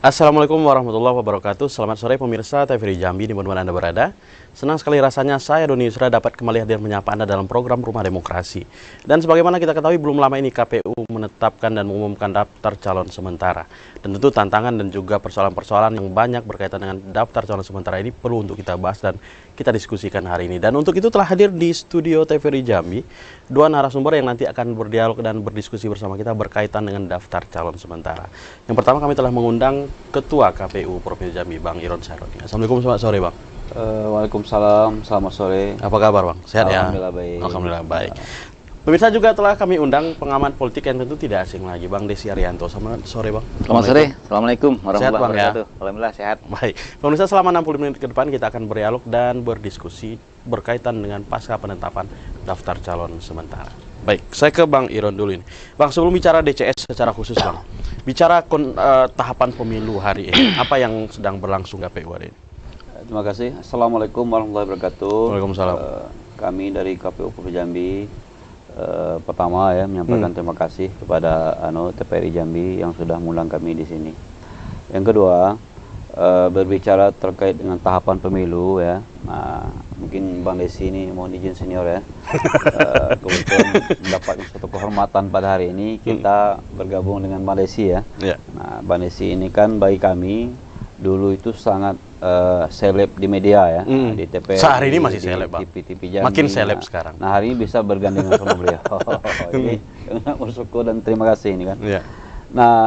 Assalamualaikum warahmatullahi wabarakatuh. Selamat sore pemirsa TVRI Jambi dimanapun Anda berada. Senang sekali rasanya saya Doni Yusra dapat kembali hadir menyapa Anda dalam program Rumah Demokrasi. Dan sebagaimana kita ketahui belum lama ini KPU menetapkan dan mengumumkan daftar calon sementara. Dan tentu tantangan dan juga persoalan-persoalan yang banyak berkaitan dengan daftar calon sementara ini perlu untuk kita bahas dan kita diskusikan hari ini. Dan untuk itu telah hadir di studio TVRI Jambi dua narasumber yang nanti akan berdialog dan berdiskusi bersama kita berkaitan dengan daftar calon sementara. Yang pertama kami telah mengundang Ketua KPU Provinsi Jambi, Bang Iron Saroni. Assalamualaikum, selamat sore, Bang. Waalaikumsalam, selamat sore. Apa kabar, Bang? Sehat ya? Alhamdulillah baik. Alhamdulillah baik. Pemirsa juga telah kami undang pengamat politik yang tentu tidak asing lagi, Bang Desi Arianto. Selamat sore, Bang. Selamat sore. Assalamualaikum warahmatullahi wabarakatuh. Ya? Alhamdulillah sehat. Baik. Pemirsa, selama 60 menit ke depan kita akan berdialog dan berdiskusi berkaitan dengan pasca penetapan daftar calon sementara. Baik, saya ke Bang Iron dulu ini. Bang, sebelum bicara DCS secara khusus, Bang, bicara tahapan pemilu hari ini, apa yang sedang berlangsung KPU hari ini? Terima kasih. Assalamualaikum warahmatullahi wabarakatuh. Waalaikumsalam. Kami dari KPU Provinsi Jambi pertama ya menyampaikan terima kasih kepada TVRI Jambi yang sudah mengundang kami di sini. Yang kedua, berbicara terkait dengan tahapan pemilu ya. Nah, mungkin Bang Desi ini mohon izin senior ya. Kebetulan mendapatkan suatu kehormatan pada hari ini kita bergabung dengan Bang Desi ya. Nah, Bang Desi ini kan bagi kami dulu itu sangat seleb di media ya, di TVRI. Sehari ini masih seleb, Bang. TV Jambi. Makin seleb sekarang. Nah, hari ini bisa bergandengan sama beliau. Ini bersyukur dan terima kasih ini kan. Nah,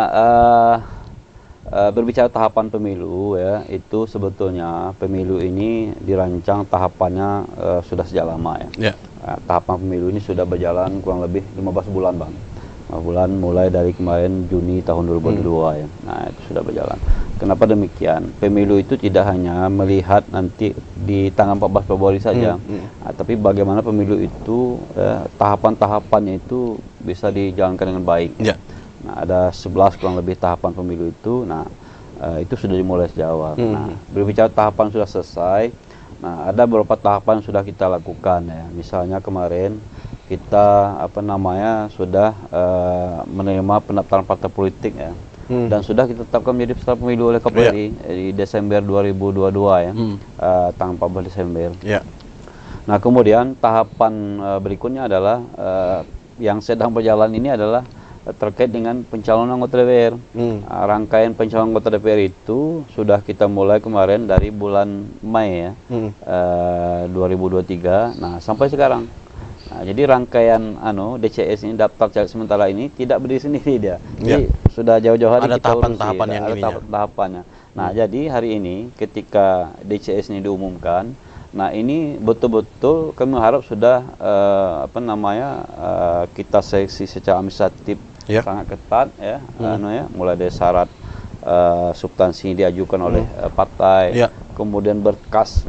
berbicara tahapan pemilu ya, itu sebetulnya pemilu ini dirancang tahapannya sudah sejak lama ya. Tahapan pemilu ini sudah berjalan kurang lebih 15 bulan, Bang. 5 bulan mulai dari kemarin Juni tahun 2022 ya. Nah, itu sudah berjalan. Kenapa demikian? Pemilu itu tidak hanya melihat nanti di tanggal 14 Februari saja, tapi bagaimana pemilu itu tahapan-tahapannya itu bisa dijalankan dengan baik. Nah, ada 11 kurang lebih tahapan pemilu itu. Nah, itu sudah dimulai sejak awal. Nah, berbicara tahapan sudah selesai. Nah, ada beberapa tahapan sudah kita lakukan ya. Misalnya kemarin kita sudah menerima pendaftaran partai politik ya. Dan sudah kita tetapkan menjadi peserta pemilu oleh KPRI di Desember 2022 ya. Tanggal 14 Desember. Nah, kemudian tahapan berikutnya adalah yang sedang berjalan ini adalah terkait dengan pencalonan anggota DPR. Rangkaian pencalonan anggota DPR itu sudah kita mulai kemarin dari bulan Mei ya, 2023. Nah, sampai sekarang. Nah, jadi rangkaian DCS ini, daftar calon sementara ini tidak berdiri sendiri dia. Jadi sudah jauh-jauh hari ada kita tahapan-tahapan yang ada tahapannya. Nah, jadi hari ini ketika DCS ini diumumkan, nah ini betul-betul kami harap sudah kita seleksi secara administratif sangat ketat ya, mulai dari syarat substansi diajukan oleh partai, kemudian berkas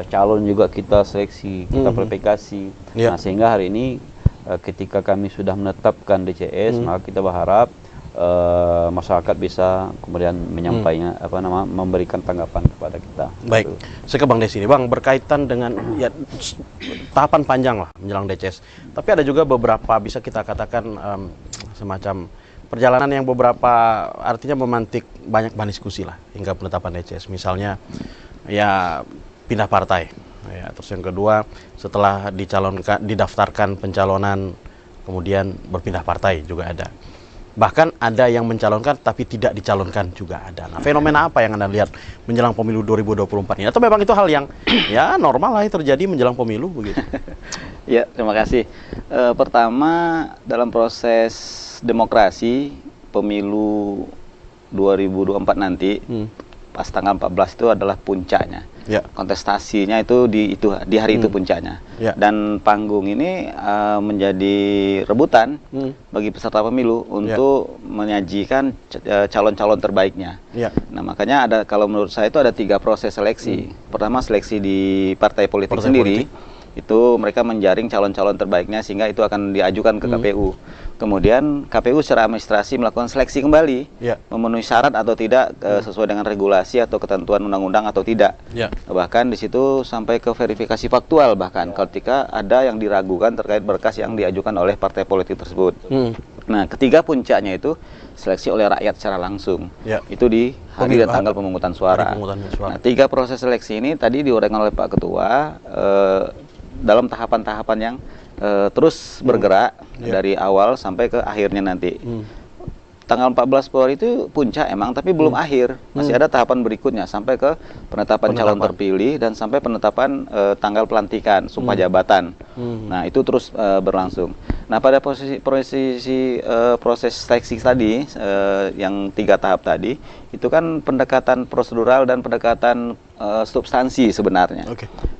calon juga kita seleksi, kita verifikasi. Nah, sehingga hari ini ketika kami sudah menetapkan DCS, maka kita berharap masyarakat bisa kemudian menyampaikan memberikan tanggapan kepada kita. Baik, saya ke Bang Desi ini, Bang, berkaitan dengan ya tahapan panjang lah menjelang DCS. Tapi ada juga beberapa bisa kita katakan semacam perjalanan yang beberapa artinya memantik banyak bahan diskusi lah hingga penetapan DCS. Misalnya ya pindah partai. Ya, terus yang kedua setelah didaftarkan pencalonan kemudian berpindah partai juga ada. Bahkan ada yang mencalonkan tapi tidak dicalonkan juga ada. Nah, fenomena apa yang Anda lihat menjelang pemilu 2024 ini? Atau memang itu hal yang ya normal lah terjadi menjelang pemilu begitu? Ya, terima kasih. Pertama, dalam proses demokrasi pemilu 2024 nanti pas tanggal 14 itu adalah puncaknya. Kontestasinya itu di hari itu puncaknya. Dan panggung ini menjadi rebutan bagi peserta pemilu untuk menyajikan calon-calon terbaiknya. Nah, makanya kalau menurut saya itu ada 3 proses seleksi. Pertama, seleksi di partai politik sendiri. Itu mereka menjaring calon-calon terbaiknya sehingga itu akan diajukan ke KPU. Kemudian KPU secara administrasi melakukan seleksi kembali, memenuhi syarat atau tidak sesuai dengan regulasi atau ketentuan undang-undang atau tidak. Bahkan di situ sampai ke verifikasi faktual bahkan ketika ada yang diragukan terkait berkas yang diajukan oleh partai politik tersebut. Nah, ketiga puncaknya itu seleksi oleh rakyat secara langsung. Itu di hari dan tanggal pemungutan suara. Nah, 3 proses seleksi ini tadi diuraikan oleh Pak Ketua dalam tahapan-tahapan yang terus bergerak dari awal sampai ke akhirnya nanti. Tanggal 14 Februari itu puncak emang, tapi belum akhir. Masih ada tahapan berikutnya sampai ke penetapan calon terpilih dan sampai penetapan tanggal pelantikan, sumpah jabatan. Nah, itu terus berlangsung. Nah, pada proses seleksi tadi, yang 3 tahap tadi, itu kan pendekatan prosedural dan pendekatan substansi sebenarnya.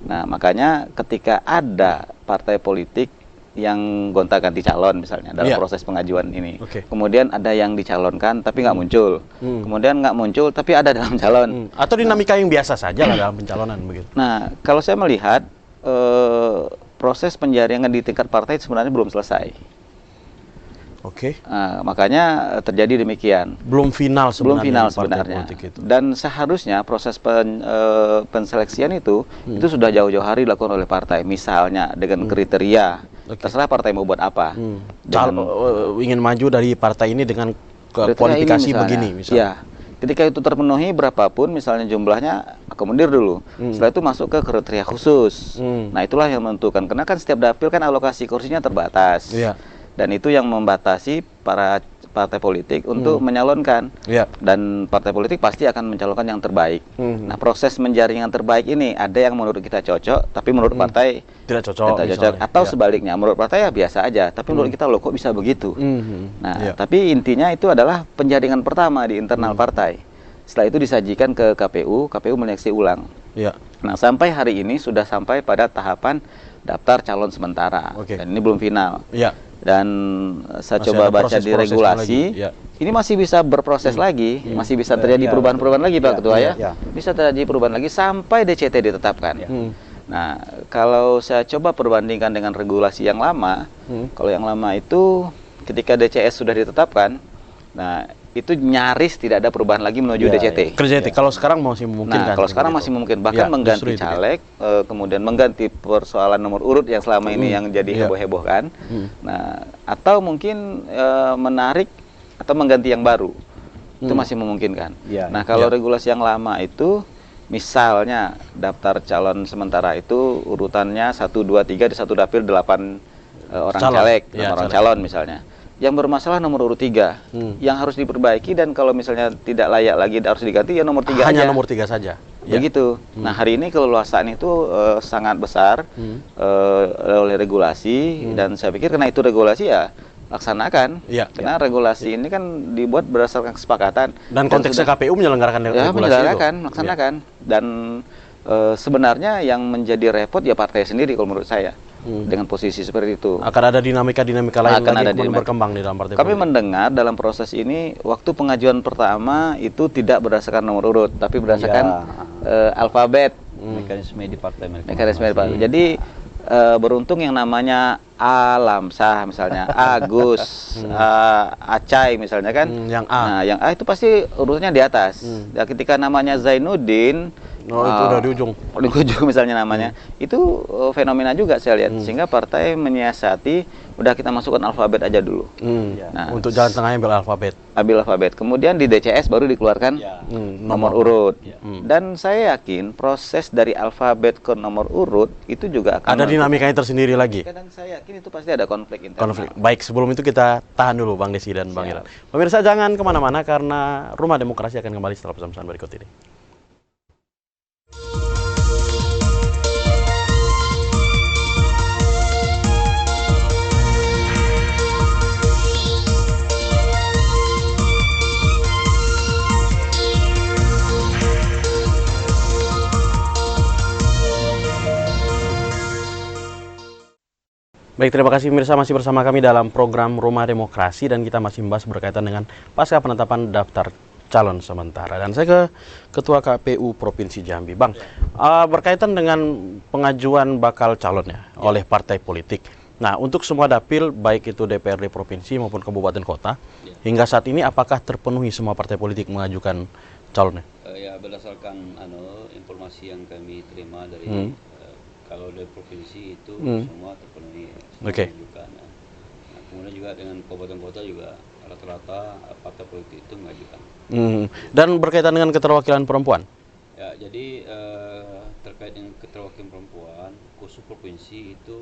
Nah, makanya ketika ada partai politik yang gonta-ganti calon misalnya dalam proses pengajuan ini, kemudian ada yang dicalonkan tapi nggak muncul, kemudian nggak muncul tapi ada dalam calon, atau dinamika yang biasa saja lah dalam pencalonan begitu. Nah, kalau saya melihat proses penjaringan di tingkat partai sebenarnya belum selesai. Makanya terjadi demikian. Belum final sebenarnya. Dan seharusnya proses penseleksian itu sudah jauh-jauh hari dilakukan oleh partai. Misalnya dengan kriteria, terserah partai mau buat apa. Ingin maju dari partai ini dengan kualifikasi begini misalnya. Ketika itu terpenuhi berapapun misalnya jumlahnya, akomodir dulu. Setelah itu masuk ke kriteria khusus. Nah, itulah yang menentukan. Karena kan setiap dapil kan alokasi kursinya terbatas. Dan itu yang membatasi para partai politik untuk menyalonkan. Dan partai politik pasti akan mencalonkan yang terbaik. Nah, proses menjaring yang terbaik ini ada yang menurut kita cocok, tapi menurut partai tidak cocok. Atau sebaliknya, menurut partai ya biasa aja, tapi menurut kita loh kok bisa begitu. Nah, tapi intinya itu adalah penjaringan pertama di internal partai. Setelah itu disajikan ke KPU, KPU menyeleksi ulang. Nah, sampai hari ini sudah sampai pada tahapan daftar calon sementara. Dan ini belum final. Dan saya coba baca di regulasi, ini masih bisa berproses lagi, masih bisa terjadi perubahan-perubahan lagi Pak Ketua ya. Bisa terjadi perubahan lagi sampai DCT ditetapkan. Nah, kalau saya coba perbandingkan dengan regulasi yang lama, kalau yang lama itu ketika DCS sudah ditetapkan, nah itu nyaris tidak ada perubahan lagi menuju DCT. Kalau sekarang masih memungkinkan. Nah, kalau sekarang masih mungkin, bahkan mengganti caleg, kemudian mengganti persoalan nomor urut yang selama ini yang jadi heboh-hebohkan. Nah, atau mungkin menarik atau mengganti yang baru, itu masih memungkinkan. Nah, kalau regulasi yang lama itu, misalnya daftar calon sementara itu urutannya 1, 2, 3 di satu dapil 8 orang caleg, orang calon misalnya. Yang bermasalah nomor urut 3 yang harus diperbaiki, dan kalau misalnya tidak layak lagi harus diganti, ya nomor 3 hanya aja. nomor 3 saja. Begitu. Nah, hari ini keleluasaan itu sangat besar oleh regulasi, dan saya pikir karena itu regulasi ya laksanakan. Karena regulasi ini kan dibuat berdasarkan kesepakatan. Dan konteksnya KPU menyelenggarakan regulasi itu. Laksanakan. Dan sebenarnya yang menjadi repot ya partai sendiri kalau menurut saya. Dengan posisi seperti itu. Akan ada dinamika-dinamika lain lagi yang berkembang di dalam partai politik. Kami mendengar dalam proses ini, waktu pengajuan pertama itu tidak berdasarkan nomor urut, tapi berdasarkan alfabet. Mekanisme di partai. Jadi beruntung yang namanya Alamsah misalnya, Agus, Acai misalnya kan. Yang A. Nah, yang A itu pasti urutannya di atas. Ya, ketika namanya Zainuddin, itu udah di ujung. Di ujung misalnya namanya. Itu fenomena juga saya lihat. Sehingga partai menyiasati, udah kita masukkan alfabet aja dulu. Nah, untuk jalan tengahnya ambil alfabet. Kemudian di DCS baru dikeluarkan nomor urut. Dan saya yakin proses dari alfabet ke nomor urut itu juga akan ada dinamikanya tersendiri lagi. Dan saya yakin itu pasti ada konflik internal. Baik, sebelum itu kita tahan dulu Bang Desi dan Bang Iran. Pemirsa jangan kemana-mana karena Rumah Demokrasi akan kembali setelah pesan-pesan berikut ini. Baik, terima kasih pemirsa masih bersama kami dalam program Rumah Demokrasi, dan kita masih membahas berkaitan dengan pasca penetapan daftar calon sementara. Dan saya ke Ketua KPU Provinsi Jambi. Bang, berkaitan dengan pengajuan bakal calonnya oleh partai politik. Nah, untuk semua dapil, baik itu DPRD Provinsi maupun Kabupaten Kota, hingga saat ini apakah terpenuhi semua partai politik mengajukan calonnya? Ya, berdasarkan informasi yang kami terima dari kalau dari provinsi itu semua terpenuhi. Nah, kemudian juga juga dengan kabupaten kota juga rata-rata partai politik itu mengajukan. Dan berkaitan dengan keterwakilan perempuan? Ya, jadi terkait dengan keterwakilan perempuan, khusus provinsi itu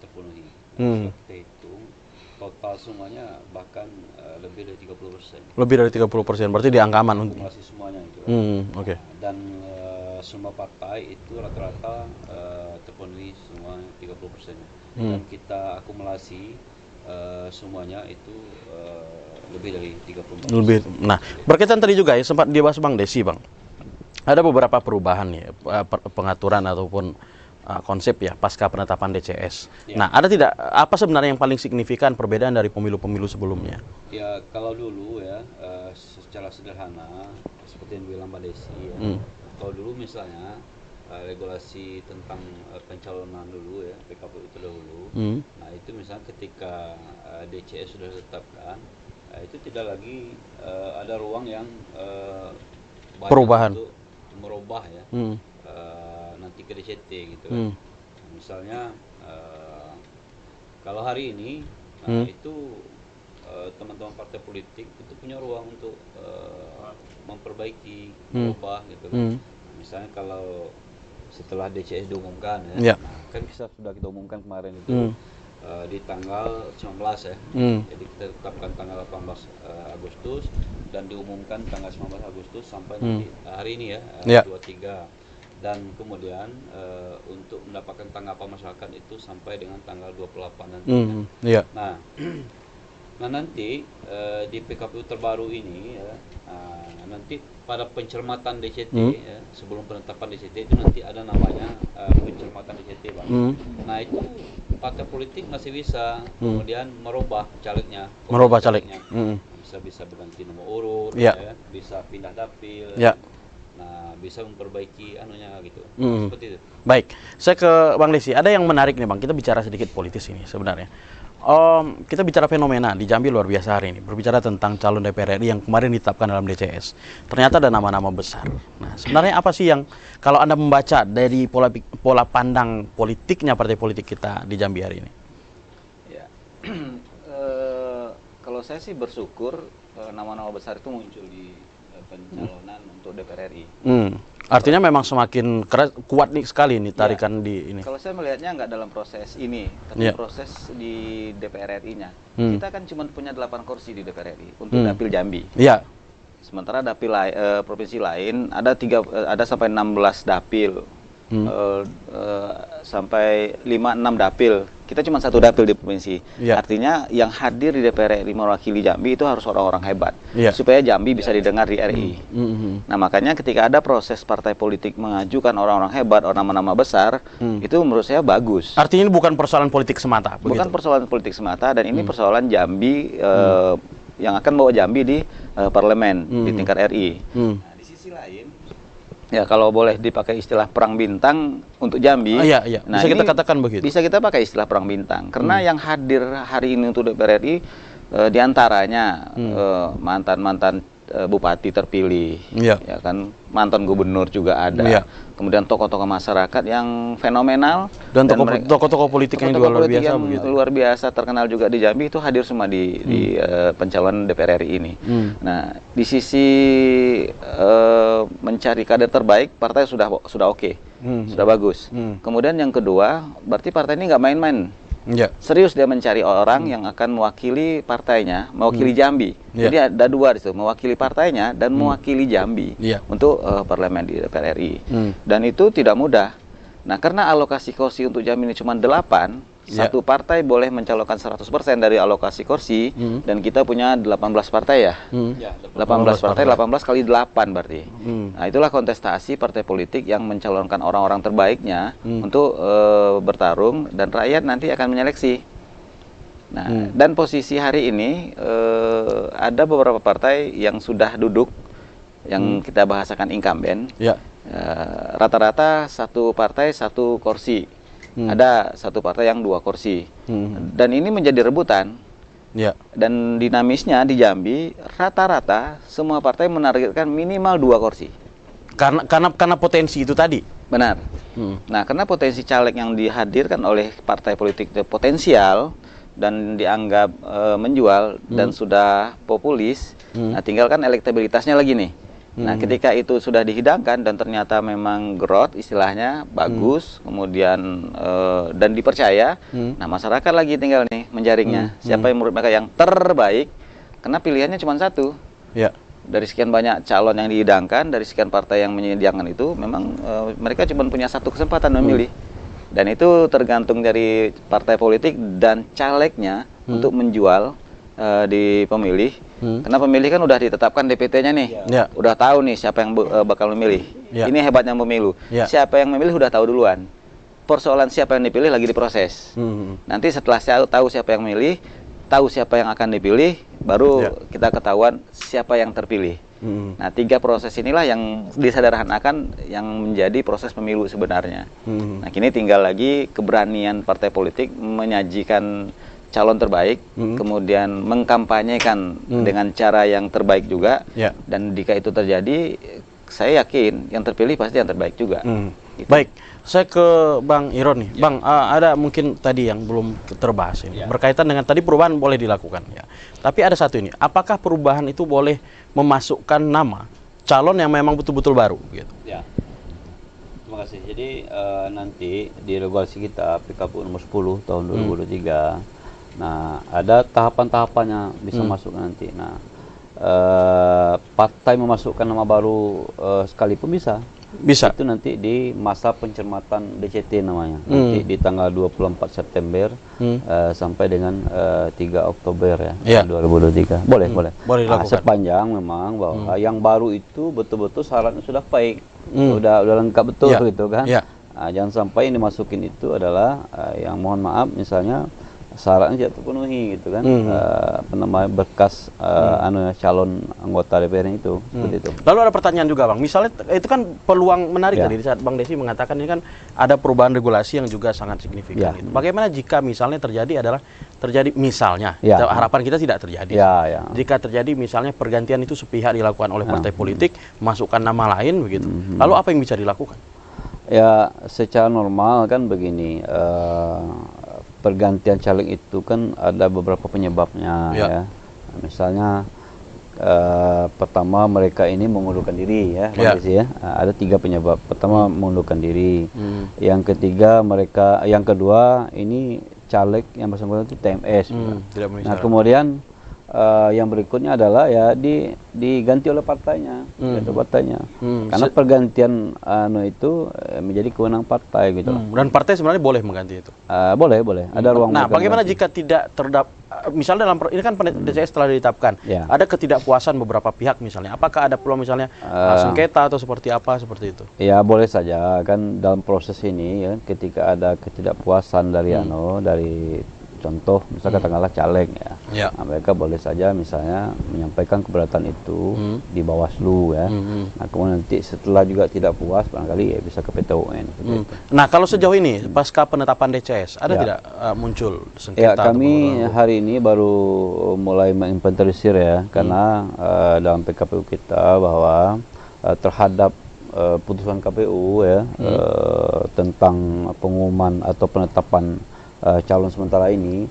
terpenuhi. Nah, kita hitung total semuanya bahkan lebih dari 30%. Lebih dari 30%, berarti di angka aman. Akumulasi semuanya itu. Oke. Dan semua partai itu rata-rata terpenuhi semua 30%. Dan kita akumulasi semuanya itu lebih dari 30%. Lebih. Nah, berkaitan tadi juga ya sempat dibahas Bang Desi, Bang. Ada beberapa perubahan ya, pengaturan ataupun konsep ya pasca penetapan DCS. Ya. Nah, ada tidak apa sebenarnya yang paling signifikan perbedaan dari pemilu-pemilu sebelumnya? Ya, kalau dulu ya secara sederhana seperti yang bilang Mbak Desi ya. Kalau dulu misalnya regulasi tentang pencalonan dulu ya, PKPU itu dahulu. Nah, itu misalnya ketika DCS sudah ditetapkan, itu tidak lagi ada ruang yang perubahan untuk merubah ya nanti ke DCT gitu kan. Misalnya kalau hari ini itu teman-teman partai politik itu punya ruang untuk memperbaiki, merubah gitu kan. Misalnya kalau setelah DCS diumumkan ya, kan sudah kita umumkan kemarin itu di tanggal 19 ya. Jadi kita tetapkan tanggal 18 Agustus dan diumumkan tanggal 19 Agustus sampai nanti hari ini ya, 23. Dan kemudian untuk mendapatkan tanggapan masyarakat itu sampai dengan tanggal 28 nanti. Nah nanti di PKPU terbaru ini ya, nanti pada pencermatan DCT ya, sebelum penetapan DCT itu nanti ada namanya pencermatan DCT, Bang. Nah itu partai politik masih bisa kemudian merubah calegnya. Merubah calegnya. Bisa berganti nomor urut, ya, bisa pindah dapil. Nah, bisa memperbaiki anunya gitu. Seperti itu. Baik, saya ke Bang Desi. Ada yang menarik nih, Bang. Kita bicara sedikit politis ini sebenarnya. Kita bicara fenomena di Jambi luar biasa hari ini. Berbicara tentang calon DPR RI yang kemarin ditetapkan dalam DCS. Ternyata ada nama-nama besar. Nah, sebenarnya apa sih yang kalau Anda membaca dari pola pandang politiknya partai politik kita di Jambi hari ini? Ya, kalau saya sih bersyukur nama-nama besar itu muncul di pencalonan untuk DPR RI. Artinya memang semakin kuat nih sekali nih tarikan di ini. Kalau saya melihatnya nggak dalam proses ini, tapi proses di DPR RI-nya. Kita kan cuma punya 8 kursi di DPR RI untuk dapil Jambi. Sementara dapil provinsi lain ada sampai 16 dapil. Sampai 5-6 dapil. Kita cuma 1 dapil di provinsi. Artinya yang hadir di DPR RI mewakili Jambi itu harus orang-orang hebat, supaya Jambi bisa didengar di RI. Nah, makanya ketika ada proses partai politik mengajukan orang-orang hebat, nama-nama besar, itu menurut saya bagus. Artinya ini bukan persoalan politik semata. Bukan persoalan politik semata, dan ini persoalan Jambi yang akan bawa Jambi di parlemen di tingkat RI. Nah, di sisi lain, ya kalau boleh dipakai istilah perang bintang untuk Jambi, nah bisa kita katakan begitu. Bisa kita pakai istilah perang bintang karena yang hadir hari ini untuk DPR RI diantaranya mantan-mantan bupati terpilih, ya kan, mantan gubernur juga ada, kemudian tokoh-tokoh masyarakat yang fenomenal dan tokoh-tokoh politik yang juga luar biasa terkenal juga di Jambi itu hadir semua di pencalonan DPR RI ini. Nah, di sisi mencari kader terbaik, partai sudah oke, sudah bagus. Kemudian yang kedua, berarti partai ini nggak main-main. Serius dia mencari orang yang akan mewakili partainya, mewakili Jambi. Jadi ada 2 di situ, mewakili partainya dan mewakili Jambi untuk parlemen di DPR RI. Dan itu tidak mudah. Nah, karena alokasi kursi untuk Jambi ini cuma 8, satu partai boleh mencalonkan 100% dari alokasi kursi, dan kita punya 18 partai ya. 18 partai, 18 kali 8 berarti. Nah, itulah kontestasi partai politik yang mencalonkan orang-orang terbaiknya untuk bertarung, dan rakyat nanti akan menyeleksi. Nah, dan posisi hari ini ada beberapa partai yang sudah duduk, yang kita bahasakan incumbent. Rata-rata satu partai 1 kursi. Ada satu partai yang 2 kursi, dan ini menjadi rebutan. Dan dinamisnya di Jambi, rata-rata semua partai menargetkan minimal 2 kursi. Karena potensi itu tadi. Benar. Nah, karena potensi caleg yang dihadirkan oleh partai politik potensial, dan dianggap menjual dan sudah populis, nah tinggal kan elektabilitasnya lagi nih. Nah, ketika itu sudah dihidangkan dan ternyata memang growth istilahnya bagus, kemudian dan dipercaya, nah masyarakat lagi tinggal nih menjaringnya. Siapa yang menurut mereka yang terbaik? Karena pilihannya cuma satu. Ya. Dari sekian banyak calon yang dihidangkan, dari sekian partai yang menyediakan itu, memang mereka cuma punya satu kesempatan memilih. Dan itu tergantung dari partai politik dan calegnya untuk menjual di pemilih. Karena pemilih kan udah ditetapkan DPT-nya nih, udah tahu nih siapa yang bakal memilih. Ini hebatnya pemilu. Siapa yang memilih udah tahu duluan. Persoalan siapa yang dipilih lagi diproses. Nanti setelah tahu siapa yang memilih, tahu siapa yang akan dipilih, baru kita ketahuan siapa yang terpilih. Nah, 3 proses inilah yang disederhanakan yang menjadi proses pemilu sebenarnya. Nah, kini tinggal lagi keberanian partai politik menyajikan calon terbaik, kemudian mengkampanyekan dengan cara yang terbaik juga, dan jika itu terjadi, saya yakin yang terpilih pasti yang terbaik juga. Gitu. Baik, saya ke Bang Iron nih. Bang, ada mungkin tadi yang belum terbahas ini, berkaitan dengan tadi perubahan boleh dilakukan, ya. Tapi ada satu ini, apakah perubahan itu boleh memasukkan nama calon yang memang betul-betul baru, gitu? Ya. Terima kasih. Jadi nanti di regulasi kita PKPU nomor 10 tahun 2023. Nah, ada tahapan-tahapannya bisa masuk nanti. Nah, partai memasukkan nama baru sekalipun bisa. Bisa. Itu nanti di masa pencermatan DCT namanya. Nanti di tanggal 24 September sampai dengan 3 Oktober ya, 2023. Boleh, boleh. Boleh dilakukan. Sepanjang memang bahwa yang baru itu betul-betul syaratnya sudah baik. Udah lengkap betul gitu kan. Nah, jangan sampai yang dimasukin itu adalah yang mohon maaf misalnya syaratnya tidak terpenuhi gitu kan, berkas calon anggota DPR itu seperti itu. Lalu ada pertanyaan juga Bang, misalnya itu kan peluang menarik tadi saat Bang Desi mengatakan ini kan ada perubahan regulasi yang juga sangat signifikan. Gitu. Bagaimana jika misalnya terjadi misalnya, harapan kita tidak terjadi. Jika terjadi misalnya pergantian itu sepihak dilakukan oleh partai politik, masukkan nama lain begitu. Lalu apa yang bisa dilakukan? Ya, secara normal kan begini, pergantian caleg itu kan ada beberapa penyebabnya ya. Misalnya pertama mereka ini mengundurkan diri ya, ada 3 penyebab. Pertama mengundurkan diri, yang kedua ini caleg yang bersangkutan itu TMS. Nah, kemudian yang berikutnya adalah ya diganti oleh partainya, karena pergantian itu menjadi kewenangan partai gitu. Dan partai sebenarnya boleh mengganti itu. Boleh, ada ruang. Nah, bagaimana jika tidak misalnya dalam ini kan DCS telah ditetapkan, ada ketidakpuasan beberapa pihak misalnya, apakah ada peluang misalnya sengketa atau seperti seperti itu? Ya boleh saja kan dalam proses ini ya, ketika ada ketidakpuasan dari contoh misalnya katakanlah caleg ya, nah, mereka boleh saja misalnya menyampaikan keberatan itu di Bawaslu ya. Nah, kemudian nanti setelah juga tidak puas barangkali ya bisa ke PT UN. Nah, kalau sejauh ini pasca penetapan DCS ada tidak muncul sengketa? Ya, kami hari ini baru mulai menginventarisir ya, karena dalam PKPU kita bahwa terhadap putusan KPU ya tentang pengumuman atau penetapan calon sementara ini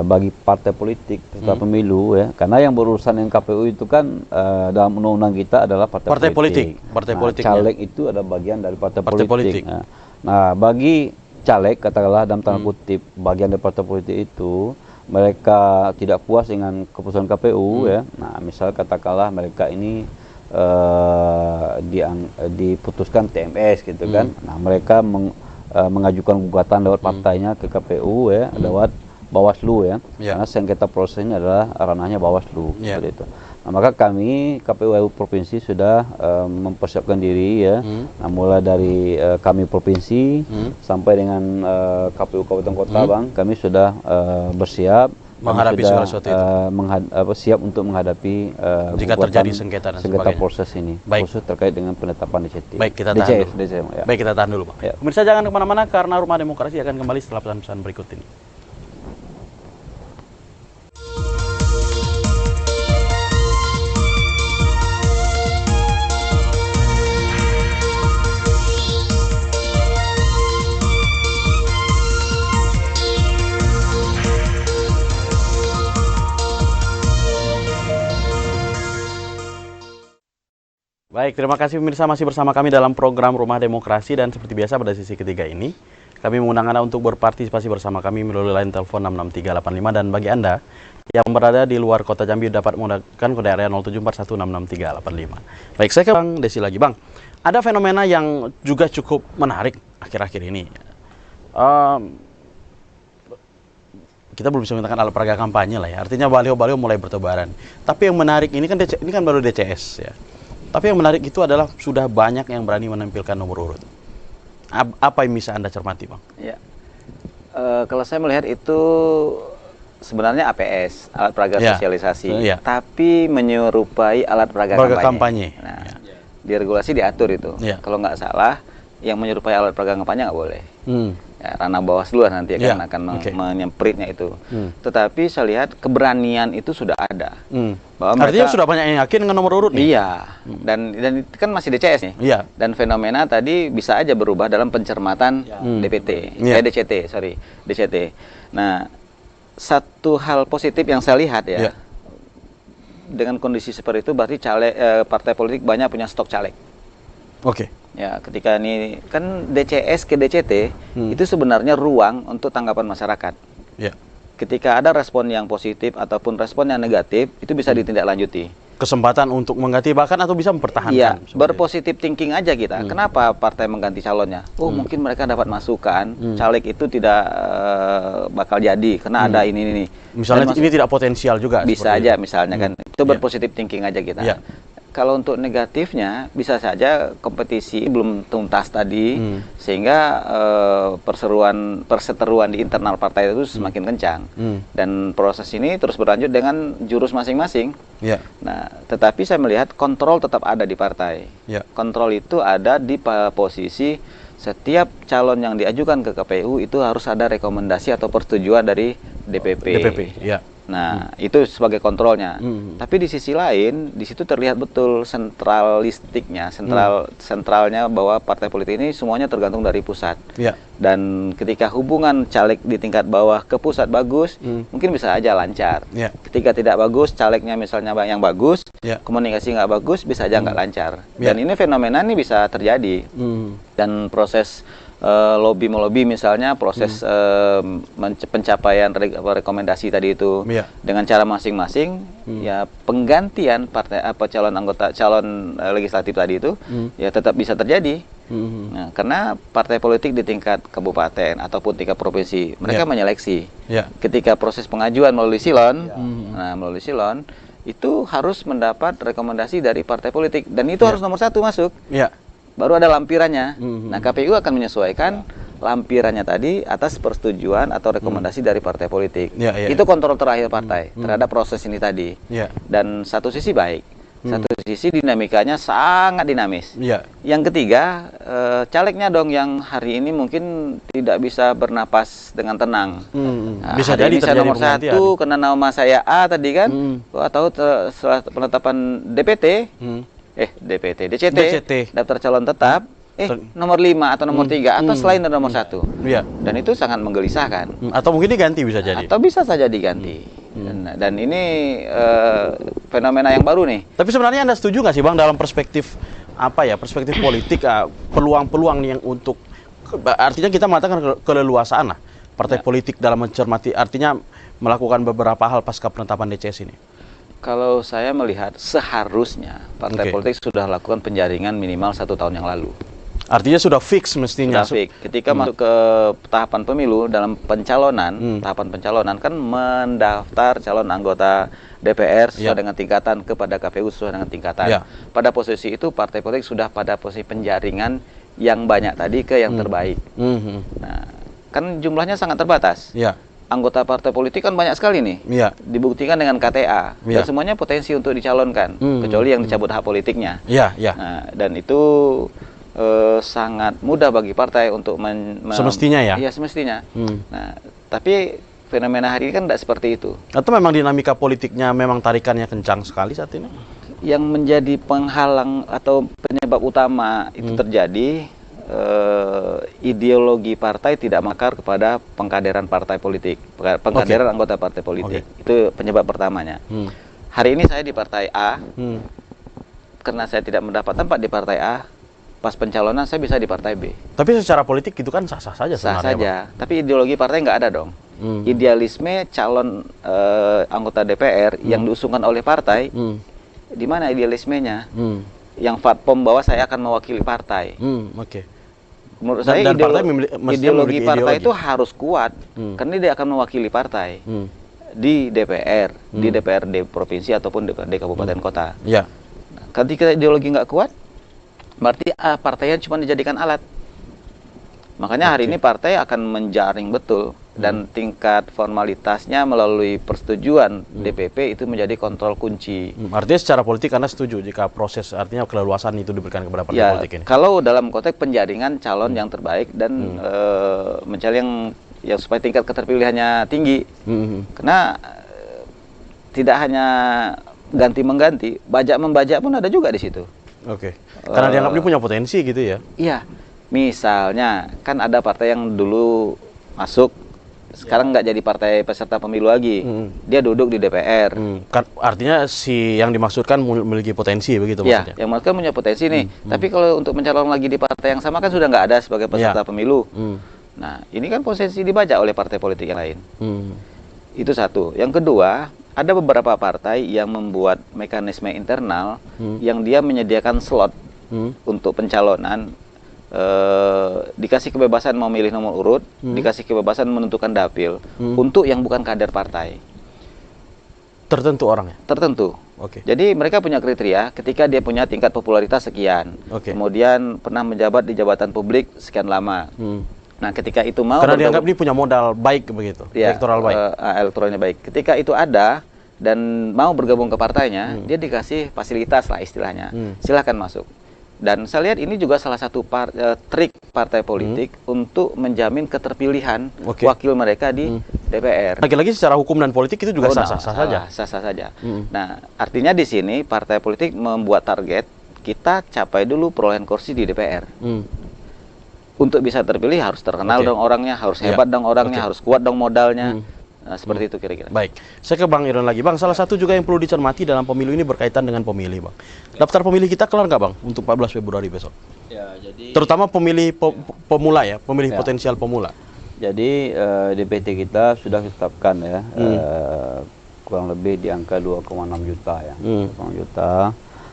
bagi partai politik peserta pemilu ya, karena yang berurusan dengan KPU itu kan dalam undang-undang kita adalah partai politik. Caleg itu ada bagian dari partai politik. Nah, bagi caleg katakanlah dalam tanda kutip bagian dari partai politik itu, mereka tidak puas dengan keputusan KPU ya. Nah, misal katakanlah mereka ini diputuskan TMS gitu kan. Nah, mereka mengajukan gugatan lewat partainya ke KPU ya, lewat Bawaslu ya. Karena sengketa prosesnya adalah ranahnya Bawaslu seperti itu. Nah, maka kami KPU provinsi sudah mempersiapkan diri ya. Nah, mulai dari kami provinsi sampai dengan KPU kabupaten kota Bang, kami sudah bersiap menghadapi segala sesuatu itu. Siap untuk menghadapi jika terjadi sengketa dan sebagainya. Proses ini, khusus terkait dengan penetapan DCT. Baik, kita tahan dulu. Baik, kita tahan dulu, Pak. Pemirsa jangan kemana-mana karena Rumah Demokrasi akan kembali setelah pesan-pesan berikut ini. Baik, terima kasih pemirsa masih bersama kami dalam program Rumah Demokrasi, dan seperti biasa pada sisi ketiga ini kami mengundang Anda untuk berpartisipasi bersama kami melalui line telepon 66385, dan bagi Anda yang berada di luar kota Jambi dapat menggunakan kode area 0741663385. Baik, saya ke Bang Desi lagi. Bang, ada fenomena yang juga cukup menarik akhir-akhir ini. Kita belum bisa mengatakan alat peraga kampanye lah ya. Artinya baliho-baliho mulai bertebaran. Tapi yang menarik ini kan baru DCS ya. Tapi yang menarik itu adalah sudah banyak yang berani menampilkan nomor urut. Apa yang bisa Anda cermati, Bang? Ya. Kalau saya melihat itu sebenarnya APS, alat peraga sosialisasi, tapi menyerupai alat peraga kampanye. Nah, di regulasi diatur itu. Kalau nggak salah, yang menyerupai alat peraga kampanye nggak boleh. Ya, ranah Bawaslu nanti akan menyempritnya itu. Tetapi saya lihat keberanian itu sudah ada. Bahwa artinya sudah banyak yang yakin dengan nomor urut nih. Iya. Dan itu kan masih DCS nih. Iya. Dan fenomena tadi bisa aja berubah dalam pencermatan DPT, DCT. Nah, satu hal positif yang saya lihat ya. Dengan kondisi seperti itu berarti partai politik banyak punya stok caleg. Oke. Ya, ketika ini kan DCS ke DCT itu sebenarnya ruang untuk tanggapan masyarakat. Ya. Ketika ada respon yang positif ataupun respon yang negatif, itu bisa ditindaklanjuti. Kesempatan untuk mengganti bahkan atau bisa mempertahankan. Iya, berpositif thinking aja kita. Kenapa partai mengganti calonnya? Oh, mungkin mereka dapat masukan, caleg itu tidak bakal jadi karena ada ini. Misalnya ini tidak potensial juga. Bisa aja misalnya kan. Itu berpositif thinking aja kita. Ya. Kalau untuk negatifnya bisa saja kompetisi belum tuntas tadi sehingga perseteruan di internal partai itu semakin kencang dan proses ini terus berlanjut dengan jurus masing-masing. Nah, tetapi saya melihat kontrol tetap ada di partai. Kontrol itu ada di posisi setiap calon yang diajukan ke KPU itu harus ada rekomendasi atau persetujuan dari DPP. Nah, itu sebagai kontrolnya. Tapi di sisi lain, di situ terlihat betul sentralnya bahwa partai politik ini semuanya tergantung dari pusat. Dan ketika hubungan caleg di tingkat bawah ke pusat bagus, mungkin bisa aja lancar. Ketika tidak bagus, calegnya misalnya yang bagus, komunikasi nggak bagus, bisa aja nggak lancar. Dan ini fenomena ini bisa terjadi. Dan proses lobby misalnya proses pencapaian rekomendasi tadi itu dengan cara masing-masing ya penggantian calon legislatif tadi itu ya tetap bisa terjadi. Nah, karena partai politik di tingkat kabupaten ataupun tingkat provinsi mereka menyeleksi ketika proses pengajuan melalui silon, melalui silon itu harus mendapat rekomendasi dari partai politik dan itu harus nomor 1 masuk. Baru ada lampirannya. Nah, KPU akan menyesuaikan lampirannya tadi atas persetujuan atau rekomendasi dari partai politik. Itu kontrol terakhir partai terhadap proses ini tadi. Dan satu sisi baik, satu sisi dinamikanya sangat dinamis. Yang ketiga, calegnya dong yang hari ini mungkin tidak bisa bernapas dengan tenang. Bisa jadi saya nomor 1 karena nama saya A tadi kan, atau setelah penetapan DCT, daftar calon tetap, nomor 5 atau nomor 3 atau selain dari nomor 1. Dan itu sangat menggelisahkan. Atau mungkin diganti bisa jadi. Atau bisa saja diganti. Dan ini fenomena yang baru nih. Tapi sebenarnya Anda setuju nggak sih, Bang, dalam perspektif perspektif politik, peluang-peluang yang untuk artinya kita mengatakan keleluasaan lah partai politik dalam mencermati, artinya melakukan beberapa hal pasca penetapan DCS ini. Kalau saya melihat seharusnya partai politik sudah lakukan penjaringan minimal 1 tahun yang lalu. Artinya sudah fix mestinya. Sudah fix. Ketika masuk ke tahapan pemilu dalam pencalonan, tahapan pencalonan kan mendaftar calon anggota DPR sesuai dengan tingkatan kepada KPU sesuai dengan tingkatan. Pada posisi itu partai politik sudah pada posisi penjaringan yang banyak tadi ke yang terbaik. Nah, kan jumlahnya sangat terbatas. Anggota partai politik kan banyak sekali nih, dibuktikan dengan KTA, dan semuanya potensi untuk dicalonkan, kecuali yang dicabut hak politiknya. Nah, dan itu sangat mudah bagi partai untuk semestinya ya. Iya semestinya. Nah, tapi fenomena hari ini kan tidak seperti itu. Atau memang dinamika politiknya memang tarikannya kencang sekali saat ini? Yang menjadi penghalang atau penyebab utama itu terjadi. Ideologi partai tidak makar kepada pengkaderan partai politik, pengkaderan anggota partai politik. Itu penyebab pertamanya. Hari ini saya di partai A, karena saya tidak mendapat tempat di partai A, pas pencalonan saya bisa di partai B. Tapi secara politik itu kan sah-sah saja Sah sebenarnya, saja, tapi ideologi partai nggak ada dong. Idealisme calon anggota DPR yang diusungkan oleh partai, di mana idealismenya? Yang platform bahwa saya akan mewakili partai. Oke. Menurut saya Dan partai ideologi partai itu harus kuat, karena dia akan mewakili partai di DPR, di DPRD provinsi ataupun DPRD kabupaten kota. Ya. Nah, ketika ideologi nggak kuat, berarti partainya cuma dijadikan alat. Makanya hari ini partai akan menjaring betul, dan tingkat formalitasnya melalui persetujuan DPP itu menjadi kontrol kunci. Artinya secara politik Anda setuju jika proses artinya keleluasan itu diberikan kepada partai politik ini? Kalau dalam konteks penjaringan calon yang terbaik dan mencari yang supaya tingkat keterpilihannya tinggi. Karena tidak hanya ganti mengganti, bajak membajak pun ada juga di situ. Oke. Karena dianggap dia punya potensi gitu ya? Iya. Misalnya, kan ada partai yang dulu masuk, sekarang nggak jadi partai peserta pemilu lagi. Dia duduk di DPR. Kan, artinya si yang dimaksudkan memiliki potensi begitu maksudnya? Ya, yang maksudnya punya potensi nih. Tapi kalau untuk mencalon lagi di partai yang sama kan sudah nggak ada sebagai peserta pemilu. Nah, ini kan potensi dibajak oleh partai politik yang lain. Itu satu. Yang kedua, ada beberapa partai yang membuat mekanisme internal yang dia menyediakan slot untuk pencalonan. Dikasih kebebasan mau milih nomor urut, dikasih kebebasan menentukan dapil untuk yang bukan kader partai. Tertentu orangnya? Tertentu. Oke. Jadi mereka punya kriteria ketika dia punya tingkat popularitas sekian, kemudian pernah menjabat di jabatan publik sekian lama. Nah, ketika itu mau karena dianggap dia punya modal baik begitu, elektoral baik. Elektoralnya baik. Ketika itu ada dan mau bergabung ke partainya, dia dikasih fasilitas lah istilahnya. Silahkan masuk. Dan saya lihat ini juga salah satu trik partai politik untuk menjamin keterpilihan wakil mereka di DPR. Lagi-lagi secara hukum dan politik itu juga sah-sah saja. Sah-sah saja. Nah, artinya di sini partai politik membuat target, kita capai dulu perolehan kursi di DPR. Untuk bisa terpilih harus terkenal dong orangnya, harus hebat dong orangnya, harus kuat dong modalnya. Nah, seperti itu kira-kira. Baik, saya ke Bang Iron lagi. Bang, salah satu juga yang perlu dicermati dalam pemilu ini berkaitan dengan pemilih, Bang. Daftar pemilih kita kelar nggak, Bang, untuk 14 Februari besok? Ya, jadi terutama pemilih pemula ya, pemilih potensial pemula. Jadi DPT kita sudah ditetapkan ya, kurang lebih di angka 2,6 juta ya. 2,6 juta.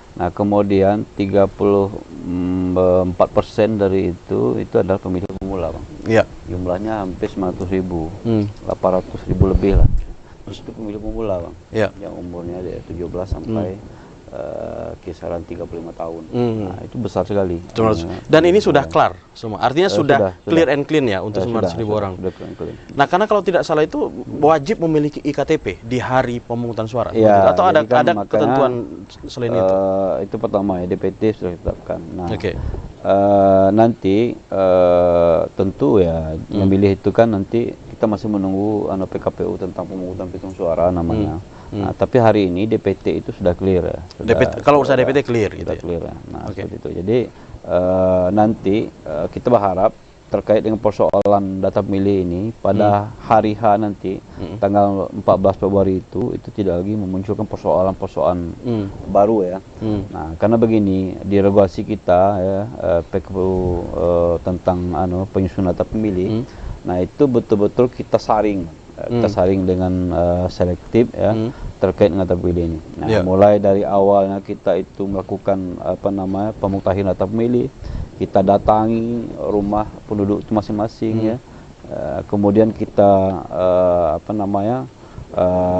Nah, kemudian 34% dari itu adalah pemilih pemula, Bang. Iya. Jumlahnya hampir 900.000, 800.000 lebih lah. Itu pemilih pemula, Bang. Iya. Yang umurnya dari 17 sampai kisaran 35 tahun. Nah, itu besar sekali. Dan ini sudah kelar semua. Artinya sudah clear and clean ya untuk 900.000 orang. Nah, karena kalau tidak salah itu wajib memiliki IKTP di hari pemungutan suara. Ya, atau ada ketentuan selain itu? Itu pertama ya, DPT sudah ditetapkan. Nah, nanti tentu ya memilih itu kan nanti kita masih menunggu PKPU tentang pemungutan pitung suara namanya. Nah, tapi hari ini DPT itu sudah clear ya. Kalau urusan DPT clear gitu ya? Clear ya. Nah, seperti itu. Jadi nanti kita berharap terkait dengan persoalan data pemilih ini pada hari H nanti tanggal 14 Februari itu tidak lagi memunculkan persoalan-persoalan baru ya. Nah, karena begini, di regulasi kita ya PKPU tentang penyusunan data pemilih, nah itu betul-betul kita saring dengan selektif ya terkait dengan data pemilih ini. Nah, mulai dari awalnya kita itu melakukan pemutahiran data pemilih, kita datangi rumah penduduk itu masing-masing ya. Kemudian kita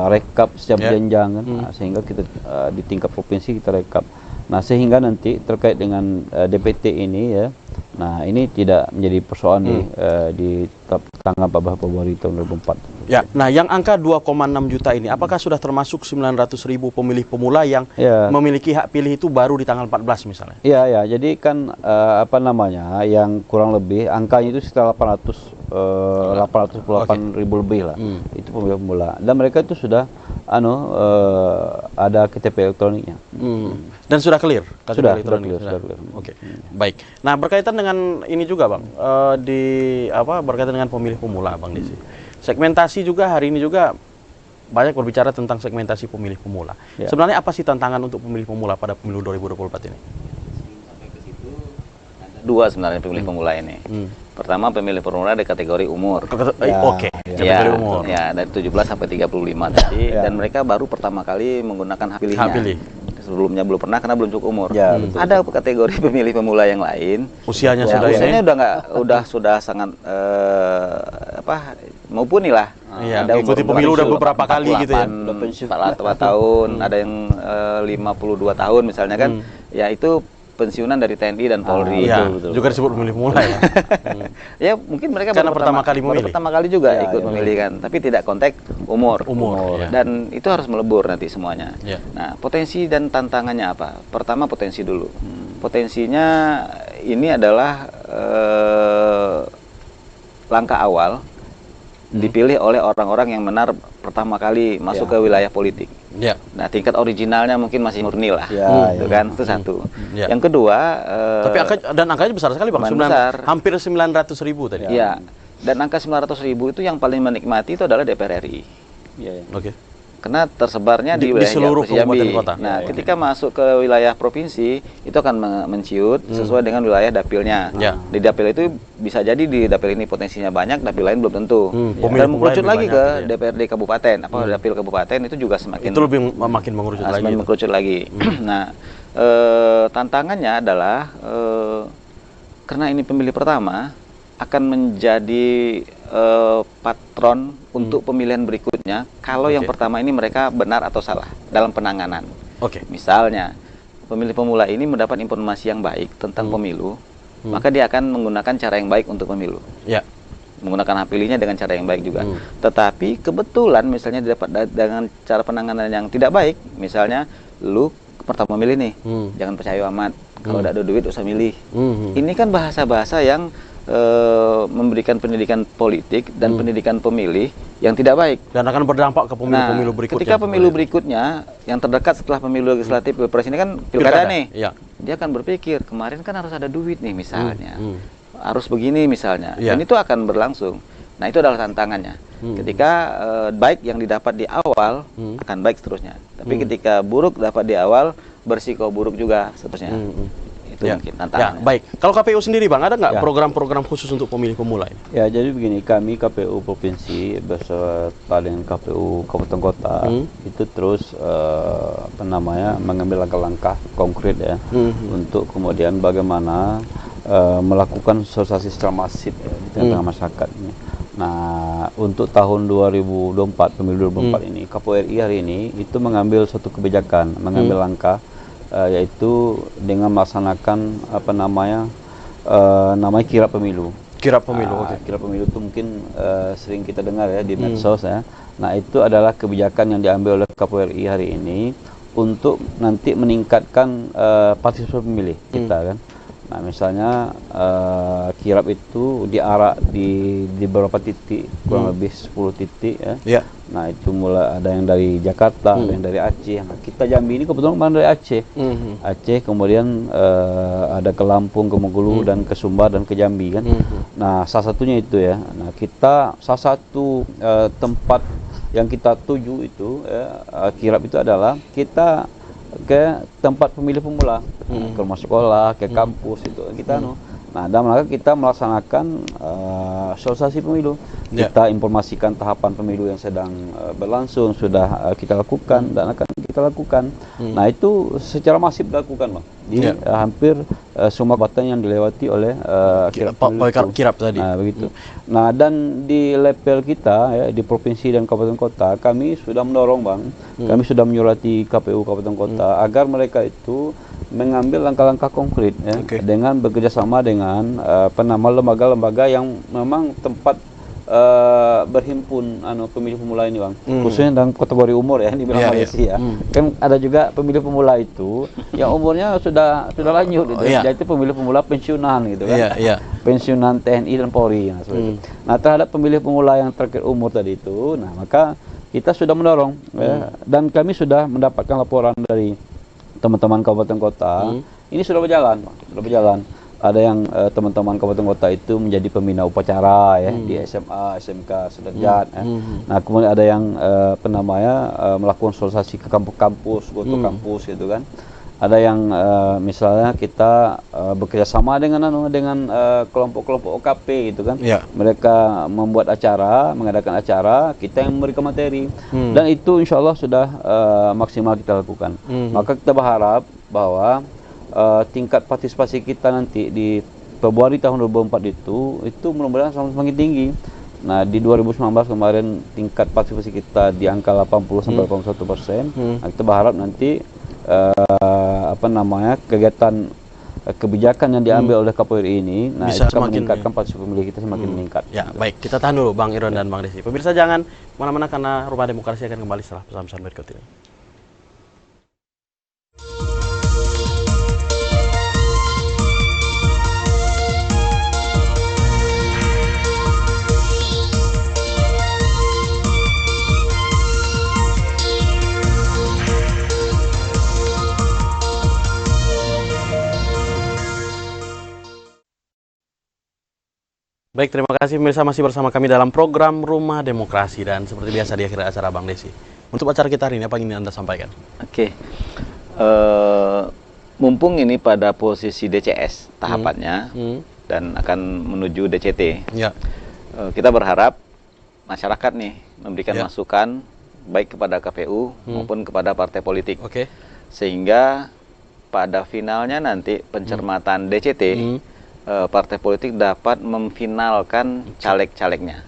rekap setiap jenjang kan. Nah, sehingga kita di tingkat provinsi kita rekap. Nah, sehingga nanti terkait dengan DPT ini ya. Nah, ini tidak menjadi persoalan di tanggal 14 Februari tahun 2004. Ya, nah yang angka 2,6 juta ini, apakah sudah termasuk 900.000 pemilih pemula yang memiliki hak pilih itu baru di tanggal 14 misalnya? Iya, ya. Jadi kan yang kurang lebih angkanya itu sekitar 888.000 lebih lah. Itu pemilih pemula. Dan mereka itu sudah ada KTP elektroniknya. Dan sudah clear? Sudah clear. Oke. Baik. Nah, berkaitan dengan ini juga, Bang. Berkaitan dengan pemilih pemula, Bang Desi. Segmentasi juga hari ini juga banyak berbicara tentang segmentasi pemilih pemula. Sebenarnya apa sih tantangan untuk pemilih pemula pada pemilu 2024 ini? Dua sebenarnya pemilih pemula ini. Pertama, pemilih pemula dari kategori umur. Kategori umur. Ya, dari 17 sampai 35 tadi. Dan mereka baru pertama kali menggunakan hak pilihnya. Sebelumnya belum pernah karena belum cukup umur. Ada kategori pemilih pemula yang lain. Usianya sudah sangat mumpuni lah. Ada ikuti pemilu udah beberapa kali gitu ya. 48 tahun, ada yang 52 tahun misalnya kan. Ya itu pensiunan dari TNI dan Polri. Betul. Juga disebut pemilih pemula ya. Ya mungkin mereka karena pertama kali memilih. Pertama kali juga ikut memilih kan, tapi tidak konteks umur. Dan itu harus melebur nanti semuanya. Nah, potensi dan tantangannya apa? Pertama potensi dulu. Potensinya ini adalah langkah awal dipilih oleh orang-orang yang benar pertama kali masuk ke wilayah politik. Nah, tingkat originalnya mungkin masih murni lah, itu kan, itu satu. Yang kedua, tapi angkanya besar sekali Bang, hampir 900.000 tadi. Iya, dan angka 900.000 itu yang paling menikmati itu adalah DPR RI. Karena tersebarnya di wilayah seluruh kabupaten kota. Nah, ketika masuk ke wilayah provinsi, itu akan menciut sesuai dengan wilayah dapilnya. Di dapil itu bisa jadi di dapil ini potensinya banyak, dapil lain belum tentu. Dan mengerucut lagi ke DPRD kabupaten, dapil kabupaten itu juga semakin itu lebih makin mengerucut lagi. Mengerucut lagi. Nah, tantangannya adalah karena ini pemilih pertama akan menjadi patron untuk pemilihan berikutnya kalau yang pertama ini mereka benar atau salah dalam penanganan. Misalnya pemilih pemula ini mendapat informasi yang baik tentang pemilu, maka dia akan menggunakan cara yang baik untuk pemilu. Menggunakan hak pilihnya dengan cara yang baik juga. Tetapi kebetulan misalnya didapat dengan cara penanganan yang tidak baik, misalnya lu pertama milih nih, jangan percaya amat, kalau tidak ada duit usah milih. Ini kan bahasa-bahasa yang memberikan pendidikan politik dan pendidikan pemilih yang tidak baik dan akan berdampak ke pemilu-pemilu berikutnya. Ketika pemilu berikutnya yang terdekat setelah pemilu legislatif pilpres ini kan pilkada nih, dia akan berpikir kemarin kan harus ada duit nih misalnya, harus begini misalnya, dan itu akan berlangsung. Nah, itu adalah tantangannya. Ketika baik yang didapat di awal akan baik seterusnya, tapi ketika buruk dapat di awal bersiko buruk juga seterusnya. Itu mungkin tantangannya. Baik. Kalau KPU sendiri Bang, ada nggak program-program khusus untuk pemilih pemula ini? Ya, jadi begini, kami KPU Provinsi beserta dengan KPU Kabupaten Kota itu terus mengambil langkah-langkah konkret ya untuk kemudian bagaimana melakukan sosialisasi secara masif di tengah masyarakat ini. Nah, untuk tahun 2024, pemilu 2024 ini, KPU RI hari ini itu mengambil suatu kebijakan, mengambil langkah yaitu dengan melaksanakan namanya kirap pemilu. Kirap pemilu. Kirap pemilu itu mungkin sering kita dengar ya di medsos ya. Nah, itu adalah kebijakan yang diambil oleh KPU RI hari ini untuk nanti meningkatkan partisipasi pemilih kita kan. Nah, misalnya kirap itu diarak di beberapa titik, kurang lebih 10 titik ya. Nah, itu mulai ada yang dari Jakarta, ada yang dari Aceh. Nah, kita Jambi ini kebetulan dari Aceh. Aceh, kemudian ada ke Lampung, ke Bengkulu, dan ke Sumbar, dan ke Jambi kan. Nah, salah satunya itu ya. Nah, kita salah satu tempat yang kita tuju itu kirap itu adalah kita ke tempat pemilih pemula, ke rumah sekolah, ke kampus itu kita Nah, dalam rangka kita melaksanakan sosialisasi pemilu. Kita informasikan tahapan pemilu yang sedang berlangsung, sudah kita lakukan dan akan kita lakukan. Nah, itu secara masif dilakukan Bang di hampir semua kabupaten yang dilewati oleh kirap tadi. Nah, begitu. Nah, dan di level kita ya, di provinsi dan kabupaten kota, kami sudah mendorong Bang, kami sudah menyurati KPU kabupaten kota agar mereka itu mengambil langkah-langkah konkret ya, dengan bekerjasama dengan lembaga-lembaga yang memang tempat berhimpun pemilih pemula ini Bang, khususnya dalam kategori umur ya di Malaysia. Kan ada juga pemilih pemula itu yang umurnya sudah lanjut gitu. Jadi pemilih pemula pensiunan gitu kan. Pensiunan TNI dan Polri seperti itu. Nah, terhadap pemilih pemula yang terkait umur tadi itu, nah maka kita sudah mendorong ya, dan kami sudah mendapatkan laporan dari teman-teman kabupaten kota. Ini sudah berjalan, Bang, sudah berjalan. ada yang teman-teman kabupaten kota itu menjadi pembina upacara ya di SMA, SMK sederajat. Nah kemudian ada yang melakukan sosialisasi ke kampus-kampus, go to kampus gitu kan. Ada yang misalnya kita bekerja sama dengan kelompok-kelompok OKP gitu kan. Mereka membuat acara, mengadakan acara, kita yang memberikan materi. Dan itu insya Allah sudah maksimal kita lakukan. Maka kita berharap bahwa tingkat partisipasi kita nanti di Februari tahun 2004 itu mudah-mudahan semakin tinggi. Nah di 2019 kemarin tingkat partisipasi kita di angka 80-81%. Nah, kita berharap nanti kegiatan kebijakan yang diambil oleh Kapolri ini bisa itu semakin meningkatkan partisipasi pemilih kita semakin meningkat. Ya, baik. Kita tahan dulu Bang Iron dan Bang Desi. Pemirsa jangan kemana-mana karena Rumah Demokrasi akan kembali setelah pesan-pesan berikut ini. Baik, terima kasih pemirsa masih bersama kami dalam program Rumah Demokrasi dan seperti biasa di akhir acara Bang Desi. Untuk acara kita hari ini apa yang ingin Anda sampaikan? Oke. Mumpung ini pada posisi DCS tahapannya dan akan menuju DCT. Kita berharap masyarakat nih memberikan masukan baik kepada KPU maupun kepada partai politik. Sehingga pada finalnya nanti pencermatan DCT partai politik dapat memfinalkan caleg-calegnya.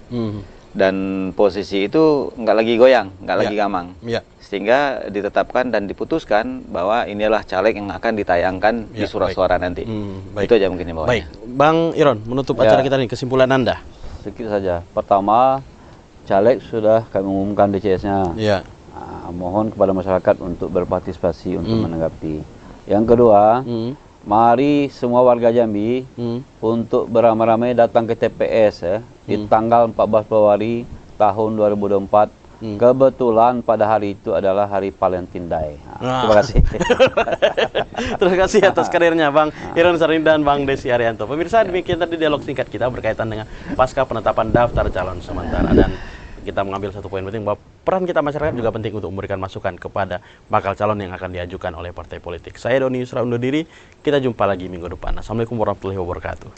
Dan posisi itu nggak lagi goyang, nggak lagi gamang. Sehingga ditetapkan dan diputuskan bahwa inilah caleg yang akan ditayangkan di surat suara nanti. Itu aja mungkin bawahnya. Baik, Bang Iron, menutup acara kita ini, kesimpulan Anda? Sedikit saja. Pertama, caleg sudah kami umumkan DCS-nya. Mohon kepada masyarakat untuk berpartisipasi untuk menanggapi. Yang kedua, mari semua warga Jambi untuk beramai-ramai datang ke TPS di tanggal 14 Februari tahun 2024. Kebetulan pada hari itu adalah hari Valentine Day. Terima kasih. Terima kasih atas karirnya Bang Iron Sarin dan Bang Desi Arianto. Pemirsa, demikian tadi dialog singkat kita berkaitan dengan pasca penetapan daftar calon sementara, dan kita mengambil satu poin penting bahwa peran kita masyarakat juga penting untuk memberikan masukan kepada bakal calon yang akan diajukan oleh partai politik. Saya Doni Yusra undur diri, kita jumpa lagi minggu depan. Assalamualaikum warahmatullahi wabarakatuh.